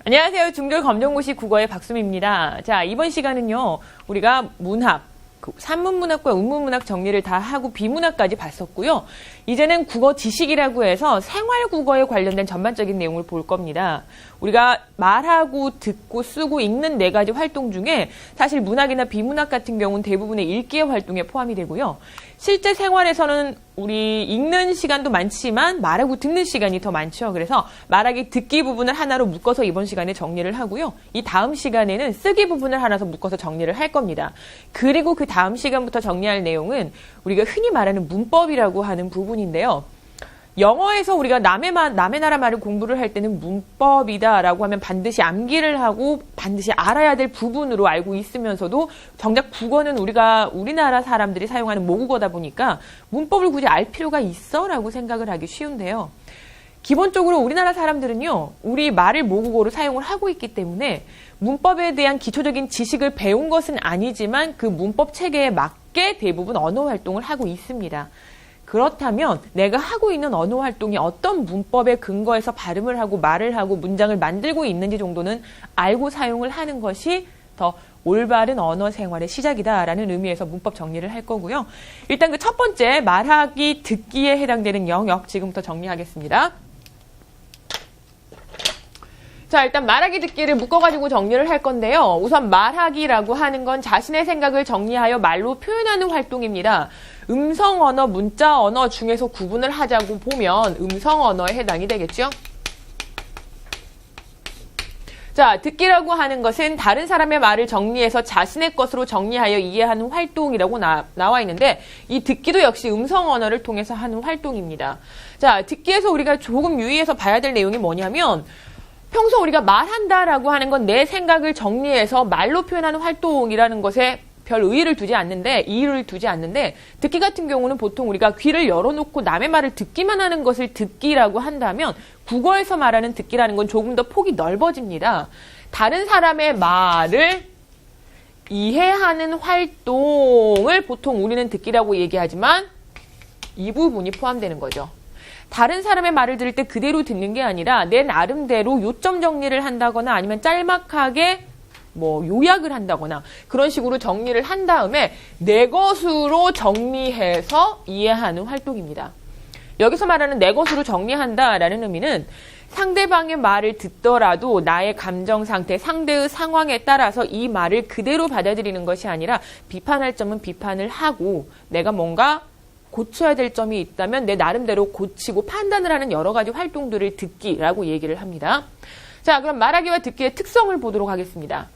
안녕하세요. 중졸 검정고시 국어의 박수미입니다. 자, 이번 시간은요, 우리가 문학, 산문문학과 운문문학 정리를 다 하고 비문학까지 봤었고요. 이제는 국어 지식이라고 해서 생활국어에 관련된 전반적인 내용을 볼 겁니다. 우리가 말하고 듣고 쓰고 읽는 4가지 활동 중에 사실 문학이나 비문학 같은 경우는 대부분의 읽기의 활동에 포함이 되고요. 실제 생활에서는 우리 읽는 시간도 많지만 말하고 듣는 시간이 더 많죠. 그래서 말하기 듣기 부분을 하나로 묶어서 이번 시간에 정리를 하고요. 이 다음 시간에는 쓰기 부분을 하나서 묶어서 정리를 할 겁니다. 그리고 그 다음 시간부터 정리할 내용은 우리가 흔히 말하는 문법이라고 하는 부분인데요. 영어에서 우리가 남의 나라 말을 공부를 할 때는 문법이다라고 하면 반드시 암기를 하고 반드시 알아야 될 부분으로 알고 있으면서도 정작 국어는 우리나라 사람들이 사용하는 모국어다 보니까 문법을 굳이 알 필요가 있어라고 생각을 하기 쉬운데요. 기본적으로 우리나라 사람들은요, 우리 말을 모국어로 사용을 하고 있기 때문에 문법에 대한 기초적인 지식을 배운 것은 아니지만 그 문법 체계에 맞게 대부분 언어 활동을 하고 있습니다. 그렇다면 내가 하고 있는 언어 활동이 어떤 문법에 근거해서 발음을 하고 말을 하고 문장을 만들고 있는지 정도는 알고 사용을 하는 것이 더 올바른 언어 생활의 시작이다라는 의미에서 문법 정리를 할 거고요. 일단 그 첫 번째 말하기, 듣기에 해당되는 영역 지금부터 정리하겠습니다. 자, 일단 말하기, 듣기를 묶어가지고 정리를 할 건데요. 우선 말하기라고 하는 건 자신의 생각을 정리하여 말로 표현하는 활동입니다. 음성 언어, 문자 언어 중에서 구분을 하자고 보면 음성 언어에 해당이 되겠죠. 자, 듣기라고 하는 것은 다른 사람의 말을 정리해서 자신의 것으로 정리하여 이해하는 활동이라고 나와 있는데 이 듣기도 역시 음성 언어를 통해서 하는 활동입니다. 자, 듣기에서 우리가 조금 유의해서 봐야 될 내용이 뭐냐면 평소 우리가 말한다라고 하는 건 내 생각을 정리해서 말로 표현하는 활동이라는 것에 별 이유를 두지 않는데 듣기 같은 경우는 보통 우리가 귀를 열어놓고 남의 말을 듣기만 하는 것을 듣기라고 한다면 국어에서 말하는 듣기라는 건 조금 더 폭이 넓어집니다. 다른 사람의 말을 이해하는 활동을 보통 우리는 듣기라고 얘기하지만 이 부분이 포함되는 거죠. 다른 사람의 말을 들을 때 그대로 듣는 게 아니라 내 나름대로 요점 정리를 한다거나 아니면 짤막하게 요약을 한다거나 그런 식으로 정리를 한 다음에 내 것으로 정리해서 이해하는 활동입니다. 여기서 말하는 내 것으로 정리한다라는 의미는 상대방의 말을 듣더라도 나의 감정 상태, 상대의 상황에 따라서 이 말을 그대로 받아들이는 것이 아니라 비판할 점은 비판을 하고 내가 뭔가 고쳐야 될 점이 있다면 내 나름대로 고치고 판단을 하는 여러 가지 활동들을 듣기라고 얘기를 합니다. 자, 그럼 말하기와 듣기의 특성을 보도록 하겠습니다.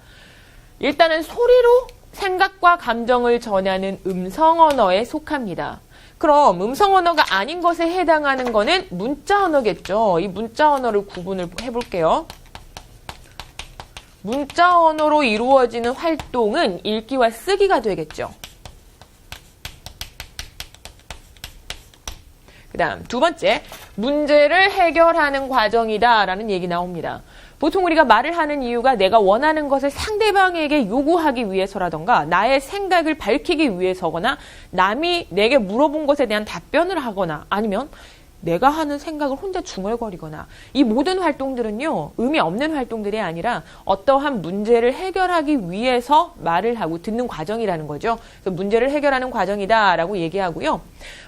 일단은 소리로 생각과 감정을 전하는 음성 언어에 속합니다. 그럼 음성 언어가 아닌 것에 해당하는 거는 문자 언어겠죠. 이 문자 언어를 구분을 해볼게요. 문자 언어로 이루어지는 활동은 읽기와 쓰기가 되겠죠. 그 다음 두 번째, 문제를 해결하는 과정이다라는 얘기 나옵니다. 보통 우리가 말을 하는 이유가 내가 원하는 것을 상대방에게 요구하기 위해서라던가 나의 생각을 밝히기 위해서거나 남이 내게 물어본 것에 대한 답변을 하거나 아니면 내가 하는 생각을 혼자 중얼거리거나 이 모든 활동들은요, 의미 없는 활동들이 아니라 어떠한 문제를 해결하기 위해서 말을 하고 듣는 과정이라는 거죠. 그래서 문제를 해결하는 과정이다라고 얘기하고요.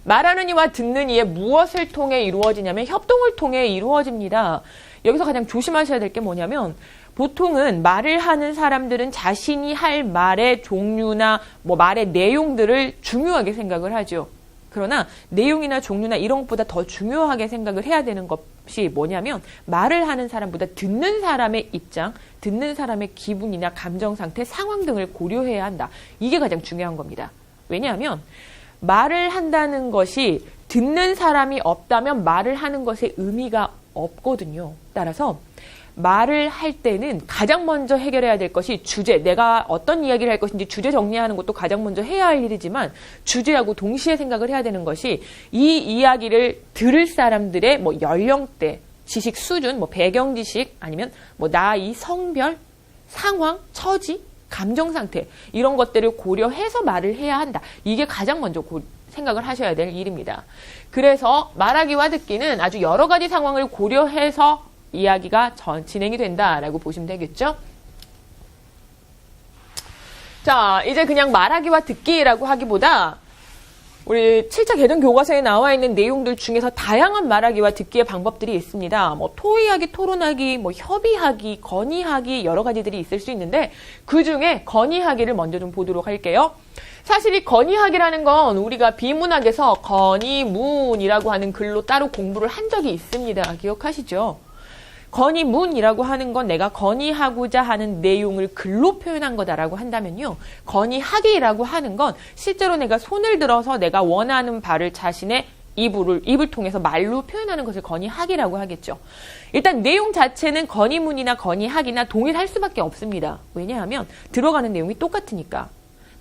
말하는 이와 듣는 이의 무엇을 통해 이루어지냐면 협동을 통해 이루어집니다. 여기서 가장 조심하셔야 될 게 뭐냐면 보통은 말을 하는 사람들은 자신이 할 말의 종류나 말의 내용들을 중요하게 생각을 하죠. 그러나 내용이나 종류나 이런 것보다 더 중요하게 생각을 해야 되는 것이 뭐냐면 말을 하는 사람보다 듣는 사람의 입장, 듣는 사람의 기분이나 감정 상태, 상황 등을 고려해야 한다. 이게 가장 중요한 겁니다. 왜냐하면 말을 한다는 것이 듣는 사람이 없다면 말을 하는 것에 의미가 없거든요. 따라서 말을 할 때는 가장 먼저 해결해야 될 것이 주제, 내가 어떤 이야기를 할 것인지 주제 정리하는 것도 가장 먼저 해야 할 일이지만 주제하고 동시에 생각을 해야 되는 것이 이 이야기를 들을 사람들의 연령대, 지식 수준, 배경 지식 아니면 나이, 성별, 상황, 처지, 감정 상태 이런 것들을 고려해서 말을 해야 한다. 이게 가장 먼저 생각을 하셔야 될 일입니다. 그래서 말하기와 듣기는 아주 여러 가지 상황을 고려해서 이야기가 진행이 된다라고 보시면 되겠죠. 자, 이제 그냥 말하기와 듣기라고 하기보다 우리 7차 개정 교과서에 나와 있는 내용들 중에서 다양한 말하기와 듣기의 방법들이 있습니다. 뭐 토의하기, 토론하기, 뭐 협의하기, 건의하기 여러 가지들이 있을 수 있는데 그 중에 건의하기를 먼저 좀 보도록 할게요. 사실 이 건의하기라는 건 우리가 비문학에서 건의문이라고 하는 글로 따로 공부를 한 적이 있습니다. 기억하시죠? 건의문이라고 하는 건 내가 건의하고자 하는 내용을 글로 표현한 거다라고 한다면요. 건의하기라고 하는 건 실제로 내가 손을 들어서 내가 원하는 바를 자신의 입을 통해서 말로 표현하는 것을 건의하기라고 하겠죠. 일단 내용 자체는 건의문이나 건의하기나 동일할 수밖에 없습니다. 왜냐하면 들어가는 내용이 똑같으니까.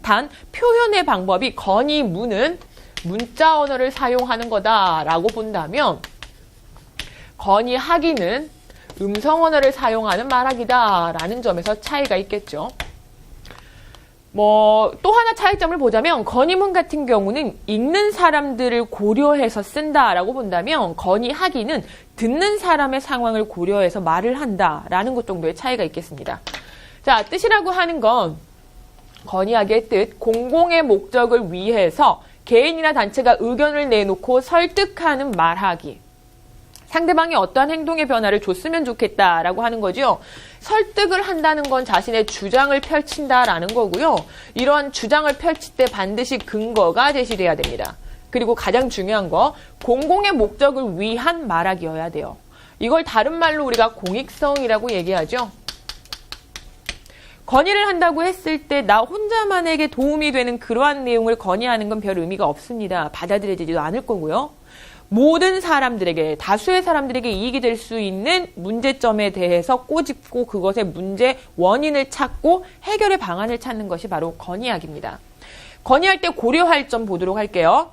단 표현의 방법이 건의문은 문자 언어를 사용하는 거다라고 본다면 건의하기는 음성 언어를 사용하는 말하기다라는 점에서 차이가 있겠죠. 또 하나 차이점을 보자면 건의문 같은 경우는 읽는 사람들을 고려해서 쓴다라고 본다면 건의하기는 듣는 사람의 상황을 고려해서 말을 한다라는 것 정도의 차이가 있겠습니다. 자, 뜻이라고 하는 건 건의하기의 뜻, 공공의 목적을 위해서 개인이나 단체가 의견을 내놓고 설득하는 말하기. 상대방이 어떠한 행동의 변화를 줬으면 좋겠다라고 하는 거죠. 설득을 한다는 건 자신의 주장을 펼친다라는 거고요. 이러한 주장을 펼칠 때 반드시 근거가 제시돼야 됩니다. 그리고 가장 중요한 거, 공공의 목적을 위한 말하기여야 돼요. 이걸 다른 말로 우리가 공익성이라고 얘기하죠. 건의를 한다고 했을 때 나 혼자만에게 도움이 되는 그러한 내용을 건의하는 건 별 의미가 없습니다. 받아들여지지도 않을 거고요. 모든 사람들에게, 다수의 사람들에게 이익이 될 수 있는 문제점에 대해서 꼬집고 그것의 문제 원인을 찾고 해결의 방안을 찾는 것이 바로 건의하기입니다. 건의할 때 고려할 점 보도록 할게요.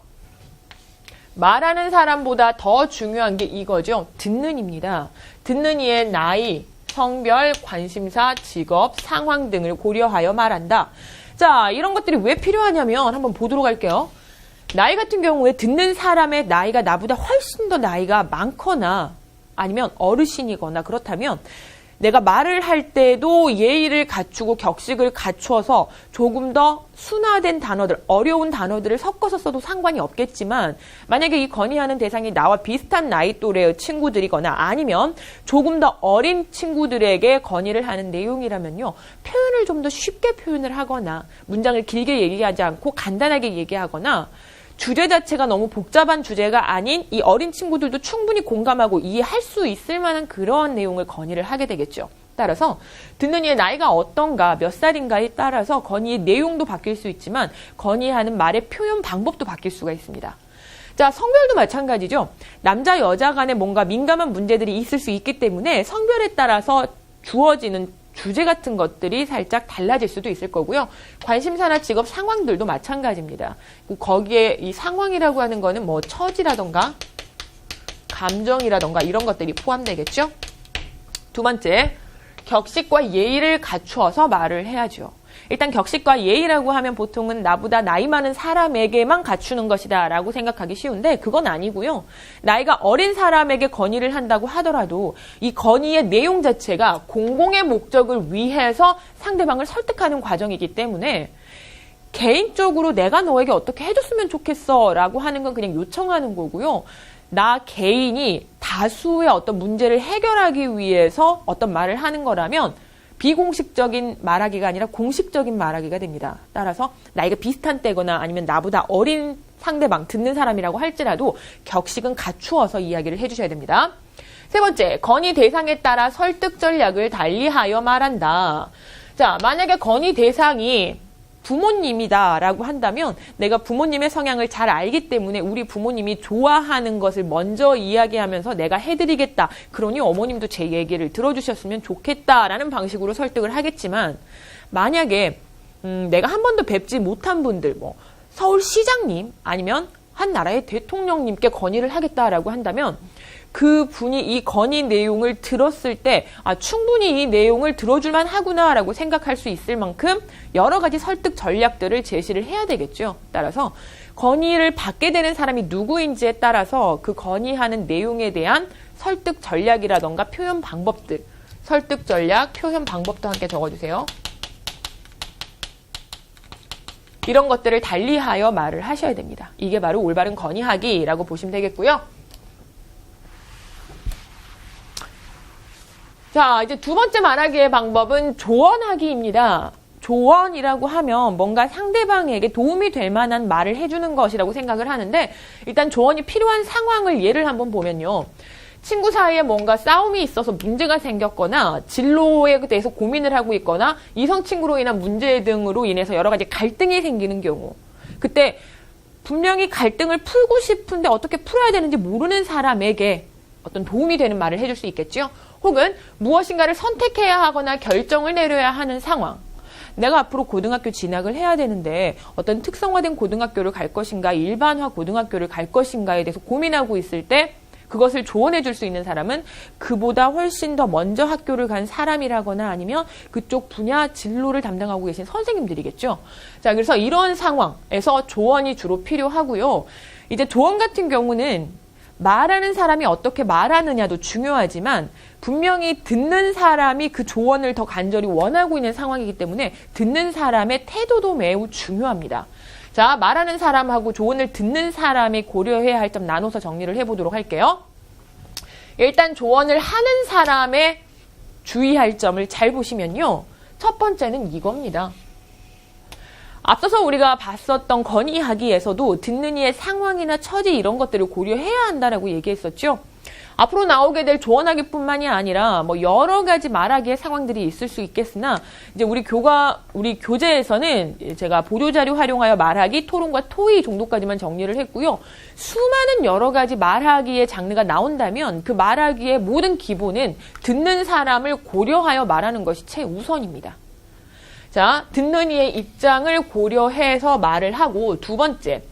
말하는 사람보다 더 중요한 게 이거죠. 듣는 이입니다. 듣는 이의 나이, 성별, 관심사, 직업, 상황 등을 고려하여 말한다. 자, 이런 것들이 왜 필요하냐면 한번 보도록 할게요. 나이 같은 경우에 듣는 사람의 나이가 나보다 훨씬 더 나이가 많거나 아니면 어르신이거나 그렇다면 내가 말을 할 때도 예의를 갖추고 격식을 갖춰서 조금 더 순화된 단어들, 어려운 단어들을 섞어서 써도 상관이 없겠지만 만약에 이 건의하는 대상이 나와 비슷한 나이 또래의 친구들이거나 아니면 조금 더 어린 친구들에게 건의를 하는 내용이라면요. 표현을 좀 더 쉽게 표현을 하거나 문장을 길게 얘기하지 않고 간단하게 얘기하거나 주제 자체가 너무 복잡한 주제가 아닌 이 어린 친구들도 충분히 공감하고 이해할 수 있을 만한 그런 내용을 건의를 하게 되겠죠. 따라서 듣는 이의 나이가 어떤가, 몇 살인가에 따라서 건의의 내용도 바뀔 수 있지만 건의하는 말의 표현 방법도 바뀔 수가 있습니다. 자, 성별도 마찬가지죠. 남자, 여자 간에 뭔가 민감한 문제들이 있을 수 있기 때문에 성별에 따라서 주어지는 주제 같은 것들이 살짝 달라질 수도 있을 거고요. 관심사나 직업 상황들도 마찬가지입니다. 거기에 이 상황이라고 하는 거는 뭐 처지라던가 감정이라던가 이런 것들이 포함되겠죠. 두 번째, 격식과 예의를 갖추어서 말을 해야죠. 일단 격식과 예의라고 하면 보통은 나보다 나이 많은 사람에게만 갖추는 것이다 라고 생각하기 쉬운데 그건 아니고요. 나이가 어린 사람에게 건의를 한다고 하더라도 이 건의의 내용 자체가 공공의 목적을 위해서 상대방을 설득하는 과정이기 때문에 개인적으로 내가 너에게 어떻게 해줬으면 좋겠어 라고 하는 건 그냥 요청하는 거고요. 나 개인이 다수의 어떤 문제를 해결하기 위해서 어떤 말을 하는 거라면 비공식적인 말하기가 아니라 공식적인 말하기가 됩니다. 따라서 나이가 비슷한 때거나 아니면 나보다 어린 상대방, 듣는 사람이라고 할지라도 격식은 갖추어서 이야기를 해주셔야 됩니다. 세 번째, 건의 대상에 따라 설득 전략을 달리하여 말한다. 자, 만약에 건의 대상이 부모님이다라고 한다면 내가 부모님의 성향을 잘 알기 때문에 우리 부모님이 좋아하는 것을 먼저 이야기하면서 내가 해드리겠다. 그러니 어머님도 제 얘기를 들어주셨으면 좋겠다라는 방식으로 설득을 하겠지만 만약에 내가 한 번도 뵙지 못한 분들, 뭐 서울시장님 아니면 한 나라의 대통령님께 건의를 하겠다라고 한다면 그 분이 이 건의 내용을 들었을 때 충분히 이 내용을 들어줄만 하구나라고 생각할 수 있을 만큼 여러 가지 설득 전략들을 제시를 해야 되겠죠. 따라서 건의를 받게 되는 사람이 누구인지에 따라서 그 건의하는 내용에 대한 설득 전략이라던가 표현 방법들, 설득 전략, 표현 방법도 함께 적어주세요. 이런 것들을 달리하여 말을 하셔야 됩니다. 이게 바로 올바른 건의하기라고 보시면 되겠고요. 자, 이제 두 번째 말하기의 방법은 조언하기입니다. 조언이라고 하면 뭔가 상대방에게 도움이 될 만한 말을 해주는 것이라고 생각을 하는데, 일단 조언이 필요한 상황을 예를 한번 보면요. 친구 사이에 뭔가 싸움이 있어서 문제가 생겼거나 진로에 대해서 고민을 하고 있거나 이성 친구로 인한 문제 등으로 인해서 여러 가지 갈등이 생기는 경우, 그때 분명히 갈등을 풀고 싶은데 어떻게 풀어야 되는지 모르는 사람에게 어떤 도움이 되는 말을 해줄 수 있겠죠. 혹은 무엇인가를 선택해야 하거나 결정을 내려야 하는 상황, 내가 앞으로 고등학교 진학을 해야 되는데 어떤 특성화된 고등학교를 갈 것인가 일반화 고등학교를 갈 것인가에 대해서 고민하고 있을 때 그것을 조언해 줄 수 있는 사람은 그보다 훨씬 더 먼저 학교를 간 사람이라거나 아니면 그쪽 분야 진로를 담당하고 계신 선생님들이겠죠. 자, 그래서 이런 상황에서 조언이 주로 필요하고요. 이제 조언 같은 경우는 말하는 사람이 어떻게 말하느냐도 중요하지만 분명히 듣는 사람이 그 조언을 더 간절히 원하고 있는 상황이기 때문에 듣는 사람의 태도도 매우 중요합니다. 자, 말하는 사람하고 조언을 듣는 사람이 고려해야 할 점 나눠서 정리를 해보도록 할게요. 일단 조언을 하는 사람의 주의할 점을 잘 보시면요. 첫 번째는 이겁니다. 앞서서 우리가 봤었던 건의하기에서도 듣는 이의 상황이나 처지 이런 것들을 고려해야 한다라고 얘기했었죠. 앞으로 나오게 될 조언하기뿐만이 아니라 뭐 여러 가지 말하기의 상황들이 있을 수 있겠으나 이제 우리 교재에서는 제가 보도자료 활용하여 말하기, 토론과 토의 정도까지만 정리를 했고요. 수많은 여러 가지 말하기의 장르가 나온다면 그 말하기의 모든 기본은 듣는 사람을 고려하여 말하는 것이 최우선입니다. 자, 듣는 이의 입장을 고려해서 말을 하고, 두 번째,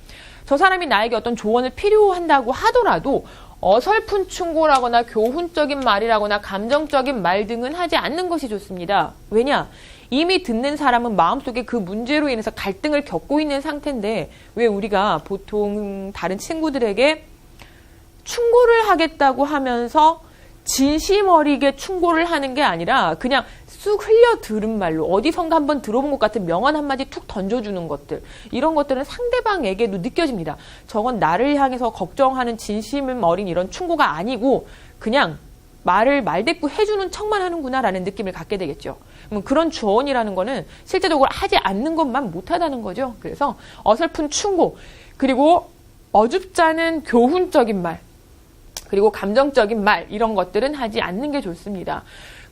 저 사람이 나에게 어떤 조언을 필요한다고 하더라도 어설픈 충고라거나 교훈적인 말이라거나 감정적인 말 등은 하지 않는 것이 좋습니다. 왜냐? 이미 듣는 사람은 마음속에 그 문제로 인해서 갈등을 겪고 있는 상태인데 왜 우리가 보통 다른 친구들에게 충고를 하겠다고 하면서 진심 어리게 충고를 하는 게 아니라 그냥 쑥 흘려 들은 말로 어디선가 한번 들어본 것 같은 명언 한마디 툭 던져주는 것들, 이런 것들은 상대방에게도 느껴집니다. 저건 나를 향해서 걱정하는 진심 어린 이런 충고가 아니고 그냥 말을 말대꾸 해주는 척만 하는구나라는 느낌을 갖게 되겠죠. 그런 조언이라는 거는 실제적으로 하지 않는 것만 못하다는 거죠. 그래서 어설픈 충고, 그리고 어줍지 않은 교훈적인 말, 그리고 감정적인 말, 이런 것들은 하지 않는 게 좋습니다.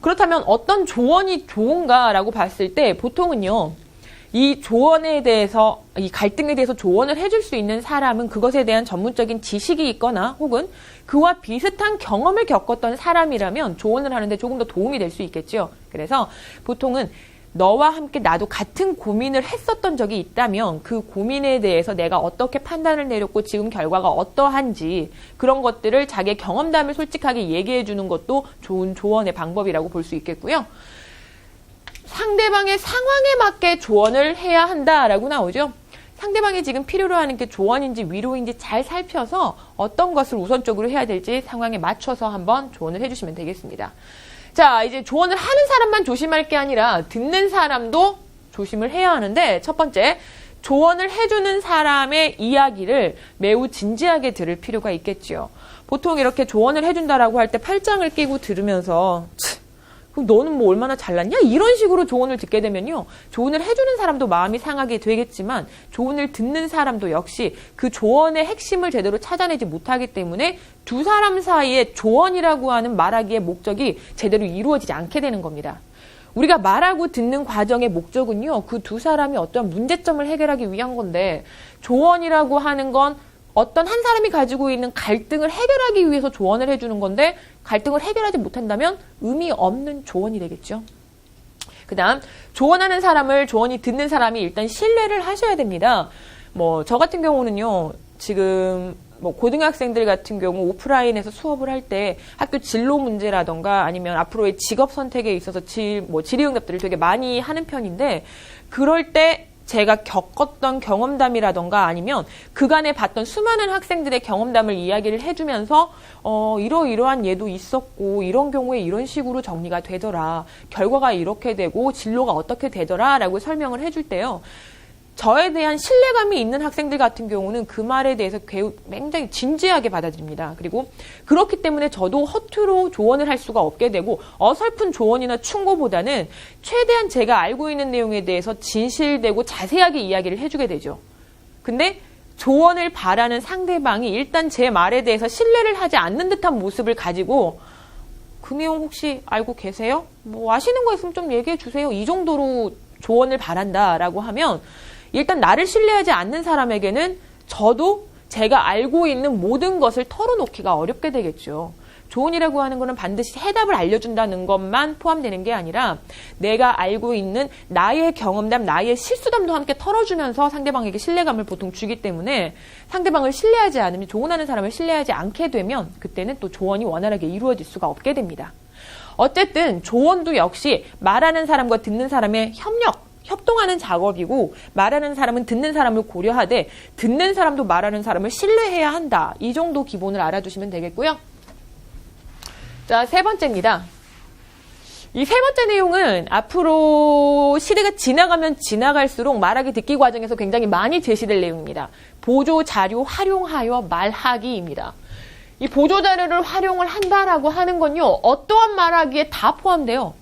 그렇다면 어떤 조언이 좋은가라고 봤을 때 보통은요, 이 조언에 대해서, 이 갈등에 대해서 조언을 해줄 수 있는 사람은 그것에 대한 전문적인 지식이 있거나 혹은 그와 비슷한 경험을 겪었던 사람이라면 조언을 하는데 조금 더 도움이 될 수 있겠죠. 그래서 보통은 너와 함께 나도 같은 고민을 했었던 적이 있다면 그 고민에 대해서 내가 어떻게 판단을 내렸고 지금 결과가 어떠한지 그런 것들을 자기의 경험담을 솔직하게 얘기해 주는 것도 좋은 조언의 방법이라고 볼 수 있겠고요. 상대방의 상황에 맞게 조언을 해야 한다라고 나오죠. 상대방이 지금 필요로 하는 게 조언인지 위로인지 잘 살펴서 어떤 것을 우선적으로 해야 될지 상황에 맞춰서 한번 조언을 해주시면 되겠습니다. 자, 이제 조언을 하는 사람만 조심할 게 아니라 듣는 사람도 조심을 해야 하는데, 첫 번째, 조언을 해주는 사람의 이야기를 매우 진지하게 들을 필요가 있겠지요. 보통 이렇게 조언을 해준다라고 할 때 팔짱을 끼고 들으면서 그럼 너는 뭐 얼마나 잘났냐? 이런 식으로 조언을 듣게 되면요, 조언을 해주는 사람도 마음이 상하게 되겠지만 조언을 듣는 사람도 역시 그 조언의 핵심을 제대로 찾아내지 못하기 때문에 두 사람 사이에 조언이라고 하는 말하기의 목적이 제대로 이루어지지 않게 되는 겁니다. 우리가 말하고 듣는 과정의 목적은요, 그 두 사람이 어떤 문제점을 해결하기 위한 건데, 조언이라고 하는 건 어떤 한 사람이 가지고 있는 갈등을 해결하기 위해서 조언을 해주는 건데, 갈등을 해결하지 못한다면 의미 없는 조언이 되겠죠. 그 다음, 조언하는 사람을, 조언이 듣는 사람이 일단 신뢰를 하셔야 됩니다. 저 같은 경우는요, 지금 뭐 고등학생들 같은 경우 오프라인에서 수업을 할 때 학교 진로 문제라던가 아니면 앞으로의 직업 선택에 있어서 질의응답들을 되게 많이 하는 편인데 그럴 때 제가 겪었던 경험담이라던가 아니면 그간에 봤던 수많은 학생들의 경험담을 이야기를 해주면서 이러이러한 예도 있었고 이런 경우에 이런 식으로 정리가 되더라. 결과가 이렇게 되고 진로가 어떻게 되더라 라고 설명을 해줄 때요. 저에 대한 신뢰감이 있는 학생들 같은 경우는 그 말에 대해서 굉장히 진지하게 받아들입니다. 그리고 그렇기 때문에 저도 허투루 조언을 할 수가 없게 되고 어설픈 조언이나 충고보다는 최대한 제가 알고 있는 내용에 대해서 진실되고 자세하게 이야기를 해주게 되죠. 근데 조언을 바라는 상대방이 일단 제 말에 대해서 신뢰를 하지 않는 듯한 모습을 가지고 그 내용 혹시 알고 계세요? 뭐 아시는 거 있으면 좀 얘기해 주세요. 이 정도로 조언을 바란다라고 하면 일단 나를 신뢰하지 않는 사람에게는 저도 제가 알고 있는 모든 것을 털어놓기가 어렵게 되겠죠. 조언이라고 하는 거는 반드시 해답을 알려준다는 것만 포함되는 게 아니라 내가 알고 있는 나의 경험담, 나의 실수담도 함께 털어주면서 상대방에게 신뢰감을 보통 주기 때문에 상대방을 신뢰하지 않으면 조언하는 사람을 신뢰하지 않게 되면 그때는 또 조언이 원활하게 이루어질 수가 없게 됩니다. 어쨌든 조언도 역시 말하는 사람과 듣는 사람의 협동하는 작업이고 말하는 사람은 듣는 사람을 고려하되 듣는 사람도 말하는 사람을 신뢰해야 한다. 이 정도 기본을 알아두시면 되겠고요. 자, 세 번째입니다. 이 세 번째 내용은 앞으로 시대가 지나가면 지나갈수록 말하기 듣기 과정에서 굉장히 많이 제시될 내용입니다. 보조자료 활용하여 말하기입니다. 이 보조자료를 활용을 한다라고 하는 건요. 어떠한 말하기에 다 포함돼요.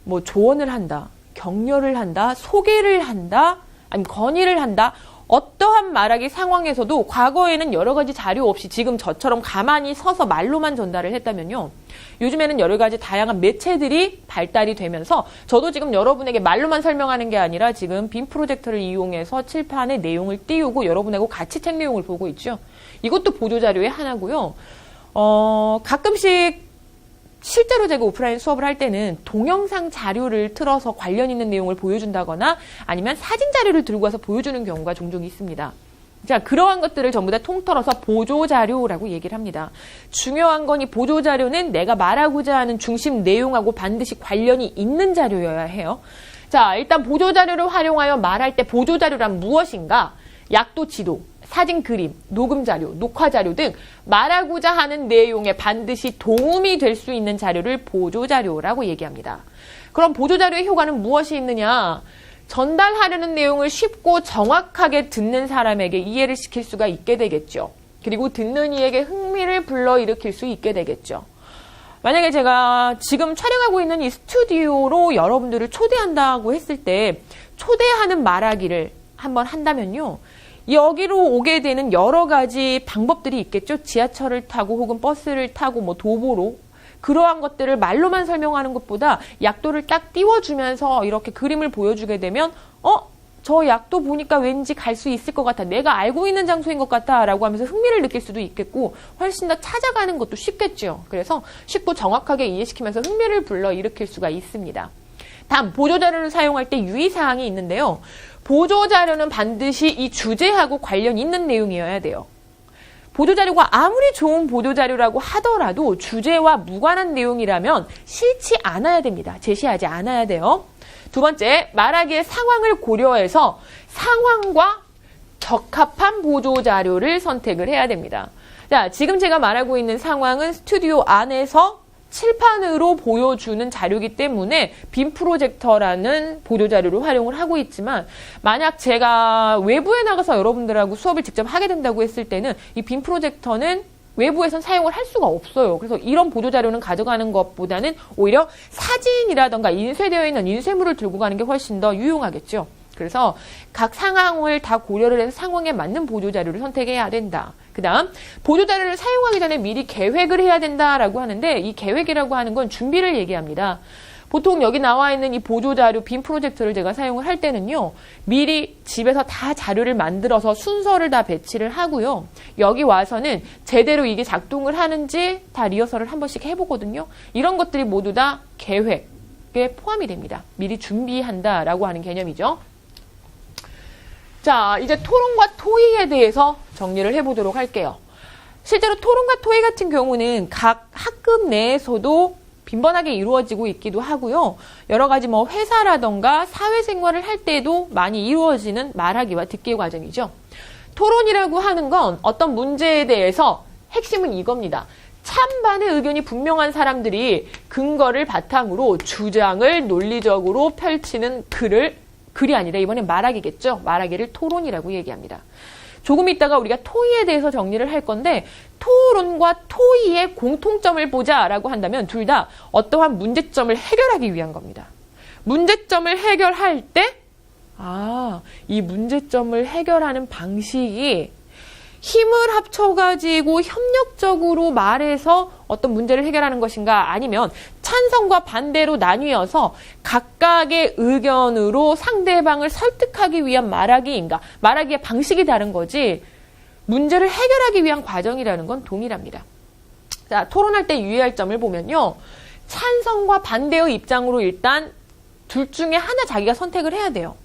뭐 조언을 한다. 격려를 한다, 소개를 한다, 아니면 건의를 한다. 어떠한 말하기 상황에서도 과거에는 여러 가지 자료 없이 지금 저처럼 가만히 서서 말로만 전달을 했다면요. 요즘에는 여러 가지 다양한 매체들이 발달이 되면서 저도 지금 여러분에게 말로만 설명하는 게 아니라 지금 빔 프로젝터를 이용해서 칠판에 내용을 띄우고 여러분하고 같이 책 내용을 보고 있죠. 이것도 보조자료의 하나고요. 가끔씩 실제로 제가 오프라인 수업을 할 때는 동영상 자료를 틀어서 관련 있는 내용을 보여준다거나 아니면 사진 자료를 들고 와서 보여주는 경우가 종종 있습니다. 자, 그러한 것들을 전부 다 통틀어서 보조자료라고 얘기를 합니다. 중요한 건 이 보조자료는 내가 말하고자 하는 중심 내용하고 반드시 관련이 있는 자료여야 해요. 자, 일단 보조자료를 활용하여 말할 때 보조자료란 무엇인가? 약도 지도, 사진 그림, 녹음 자료, 녹화 자료 등 말하고자 하는 내용에 반드시 도움이 될 수 있는 자료를 보조 자료라고 얘기합니다. 그럼 보조 자료의 효과는 무엇이 있느냐? 전달하려는 내용을 쉽고 정확하게 듣는 사람에게 이해를 시킬 수가 있게 되겠죠. 그리고 듣는 이에게 흥미를 불러일으킬 수 있게 되겠죠. 만약에 제가 지금 촬영하고 있는 이 스튜디오로 여러분들을 초대한다고 했을 때 초대하는 말하기를 한번 한다면요. 여기로 오게 되는 여러 가지 방법들이 있겠죠. 지하철을 타고 혹은 버스를 타고 뭐 도보로 그러한 것들을 말로만 설명하는 것보다 약도를 딱 띄워주면서 이렇게 그림을 보여주게 되면 저 약도 보니까 왠지 갈 수 있을 것 같아. 내가 알고 있는 장소인 것 같아 라고 하면서 흥미를 느낄 수도 있겠고 훨씬 더 찾아가는 것도 쉽겠죠. 그래서 쉽고 정확하게 이해시키면서 흥미를 불러일으킬 수가 있습니다. 다음 보조자료를 사용할 때 유의사항이 있는데요. 보조자료는 반드시 이 주제하고 관련 있는 내용이어야 돼요. 보조자료가 아무리 좋은 보조자료라고 하더라도 주제와 무관한 내용이라면 싫지 않아야 됩니다. 제시하지 않아야 돼요. 두 번째, 말하기의 상황을 고려해서 상황과 적합한 보조자료를 선택을 해야 됩니다. 자, 지금 제가 말하고 있는 상황은 스튜디오 안에서 칠판으로 보여주는 자료이기 때문에 빔 프로젝터라는 보조자료를 활용을 하고 있지만 만약 제가 외부에 나가서 여러분들하고 수업을 직접 하게 된다고 했을 때는 이 빔 프로젝터는 외부에선 사용을 할 수가 없어요. 그래서 이런 보조자료는 가져가는 것보다는 오히려 사진이라던가 인쇄되어 있는 인쇄물을 들고 가는 게 훨씬 더 유용하겠죠. 그래서 각 상황을 다 고려를 해서 상황에 맞는 보조자료를 선택해야 된다. 그 다음 보조자료를 사용하기 전에 미리 계획을 해야 된다라고 하는데 이 계획이라고 하는 건 준비를 얘기합니다. 보통 여기 나와 있는 이 보조자료 빔 프로젝터를 제가 사용을 할 때는요. 미리 집에서 다 자료를 만들어서 순서를 다 배치를 하고요. 여기 와서는 제대로 이게 작동을 하는지 다 리허설을 한 번씩 해보거든요. 이런 것들이 모두 다 계획에 포함이 됩니다. 미리 준비한다라고 하는 개념이죠. 자, 이제 토론과 토의에 대해서 정리를 해보도록 할게요. 실제로 토론과 토의 같은 경우는 각 학급 내에서도 빈번하게 이루어지고 있기도 하고요. 여러 가지 회사라던가 사회생활을 할 때도 많이 이루어지는 말하기와 듣기 과정이죠. 토론이라고 하는 건 어떤 문제에 대해서 핵심은 이겁니다. 찬반의 의견이 분명한 사람들이 근거를 바탕으로 주장을 논리적으로 펼치는 글이 아니라 이번엔 말하기겠죠. 말하기를 토론이라고 얘기합니다. 조금 있다가 우리가 토의에 대해서 정리를 할 건데 토론과 토의의 공통점을 보자라고 한다면 둘 다 어떠한 문제점을 해결하기 위한 겁니다. 문제점을 해결할 때 이 문제점을 해결하는 방식이 힘을 합쳐가지고 협력적으로 말해서 어떤 문제를 해결하는 것인가 아니면 찬성과 반대로 나뉘어서 각각의 의견으로 상대방을 설득하기 위한 말하기인가. 말하기의 방식이 다른 거지 문제를 해결하기 위한 과정이라는 건 동일합니다. 자, 토론할 때 유의할 점을 보면요. 찬성과 반대의 입장으로 일단 둘 중에 하나 자기가 선택을 해야 돼요.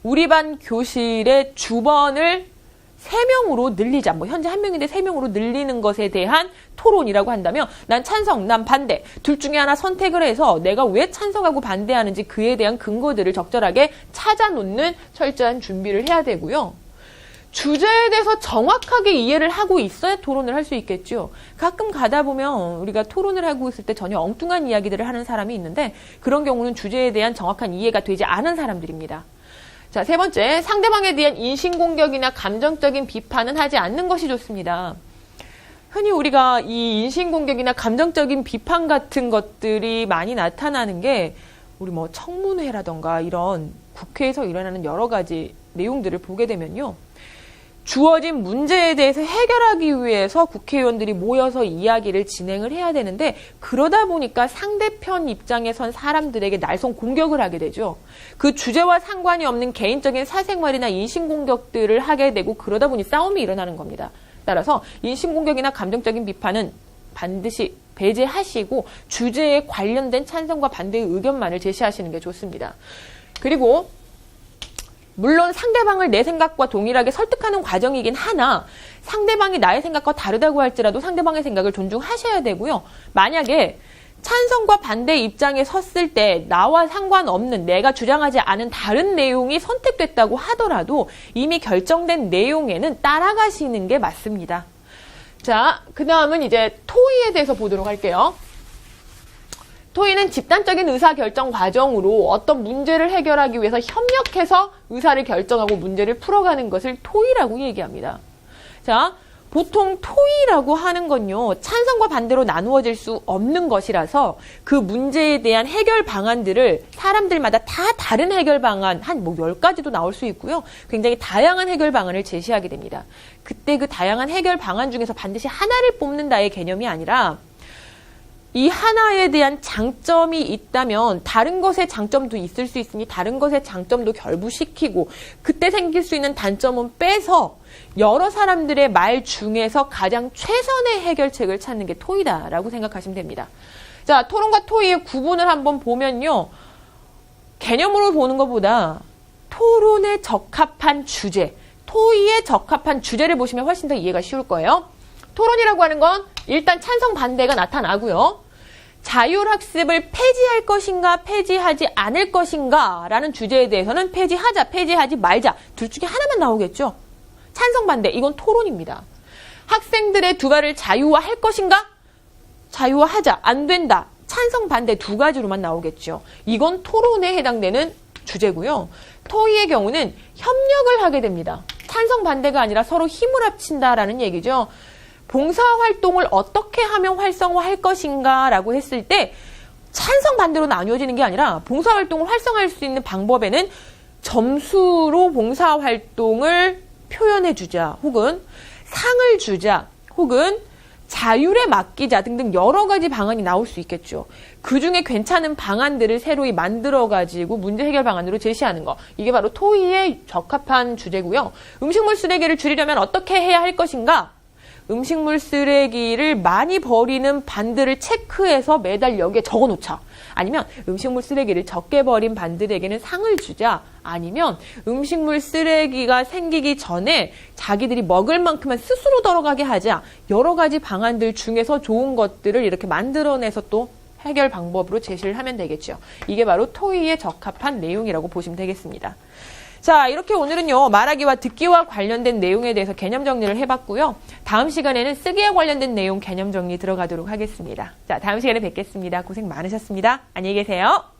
우리 반 교실의 주번을 3명으로 늘리자. 현재 1명인데 3명으로 늘리는 것에 대한 토론이라고 한다면 난 찬성, 난 반대. 둘 중에 하나 선택을 해서 내가 왜 찬성하고 반대하는지 그에 대한 근거들을 적절하게 찾아놓는 철저한 준비를 해야 되고요. 주제에 대해서 정확하게 이해를 하고 있어야 토론을 할 수 있겠죠. 가끔 가다 보면 우리가 토론을 하고 있을 때 전혀 엉뚱한 이야기들을 하는 사람이 있는데 그런 경우는 주제에 대한 정확한 이해가 되지 않은 사람들입니다. 자, 세 번째, 상대방에 대한 인신공격이나 감정적인 비판은 하지 않는 것이 좋습니다. 흔히 우리가 이 인신공격이나 감정적인 비판 같은 것들이 많이 나타나는 게 우리 청문회라던가 이런 국회에서 일어나는 여러 가지 내용들을 보게 되면요. 주어진 문제에 대해서 해결하기 위해서 국회의원들이 모여서 이야기를 진행을 해야 되는데 그러다 보니까 상대편 입장에 선 사람들에게 날선 공격을 하게 되죠. 그 주제와 상관이 없는 개인적인 사생활이나 인신공격들을 하게 되고 그러다 보니 싸움이 일어나는 겁니다. 따라서 인신공격이나 감정적인 비판은 반드시 배제하시고 주제에 관련된 찬성과 반대의 의견만을 제시하시는 게 좋습니다. 그리고 물론 상대방을 내 생각과 동일하게 설득하는 과정이긴 하나 상대방이 나의 생각과 다르다고 할지라도 상대방의 생각을 존중하셔야 되고요. 만약에 찬성과 반대 입장에 섰을 때 나와 상관없는 내가 주장하지 않은 다른 내용이 선택됐다고 하더라도 이미 결정된 내용에는 따라가시는 게 맞습니다. 자, 그 다음은 이제 토의에 대해서 보도록 할게요. 토의는 집단적인 의사결정 과정으로 어떤 문제를 해결하기 위해서 협력해서 의사를 결정하고 문제를 풀어가는 것을 토의라고 얘기합니다. 자, 보통 토의라고 하는 건요. 찬성과 반대로 나누어질 수 없는 것이라서 그 문제에 대한 해결 방안들을 사람들마다 다 다른 해결 방안 한 10가지도 나올 수 있고요. 굉장히 다양한 해결 방안을 제시하게 됩니다. 그때 그 다양한 해결 방안 중에서 반드시 하나를 뽑는다의 개념이 아니라 이 하나에 대한 장점이 있다면 다른 것의 장점도 있을 수 있으니 다른 것의 장점도 결부시키고 그때 생길 수 있는 단점은 빼서 여러 사람들의 말 중에서 가장 최선의 해결책을 찾는 게 토의다라고 생각하시면 됩니다. 자, 토론과 토의의 구분을 한번 보면요. 개념으로 보는 것보다 토론에 적합한 주제, 토의에 적합한 주제를 보시면 훨씬 더 이해가 쉬울 거예요. 토론이라고 하는 건 일단 찬성 반대가 나타나고요. 자율학습을 폐지할 것인가 폐지하지 않을 것인가 라는 주제에 대해서는 폐지하자 폐지하지 말자 둘 중에 하나만 나오겠죠. 찬성 반대 이건 토론입니다. 학생들의 두 발을 자유화할 것인가 자유화하자 안 된다 찬성 반대 두 가지로만 나오겠죠. 이건 토론에 해당되는 주제고요. 토의의 경우는 협력을 하게 됩니다. 찬성 반대가 아니라 서로 힘을 합친다라는 얘기죠. 봉사활동을 어떻게 하면 활성화할 것인가 라고 했을 때 찬성 반대로 나뉘어지는 게 아니라 봉사활동을 활성화할 수 있는 방법에는 점수로 봉사활동을 표현해 주자 혹은 상을 주자 혹은 자율에 맡기자 등등 여러 가지 방안이 나올 수 있겠죠. 그중에 괜찮은 방안들을 새로이 만들어가지고 문제 해결 방안으로 제시하는 거. 이게 바로 토의에 적합한 주제고요. 음식물 쓰레기를 줄이려면 어떻게 해야 할 것인가? 음식물 쓰레기를 많이 버리는 반들을 체크해서 매달 여기에 적어놓자. 아니면 음식물 쓰레기를 적게 버린 반들에게는 상을 주자, 아니면 음식물 쓰레기가 생기기 전에 자기들이 먹을 만큼만 스스로 덜어가게 하자, 여러 가지 방안들 중에서 좋은 것들을 이렇게 만들어내서 또 해결 방법으로 제시를 하면 되겠죠. 이게 바로 토의에 적합한 내용이라고 보시면 되겠습니다. 자, 이렇게 오늘은요, 말하기와 듣기와 관련된 내용에 대해서 개념 정리를 해봤고요. 다음 시간에는 쓰기에 관련된 내용 개념 정리 들어가도록 하겠습니다. 자, 다음 시간에 뵙겠습니다. 고생 많으셨습니다. 안녕히 계세요.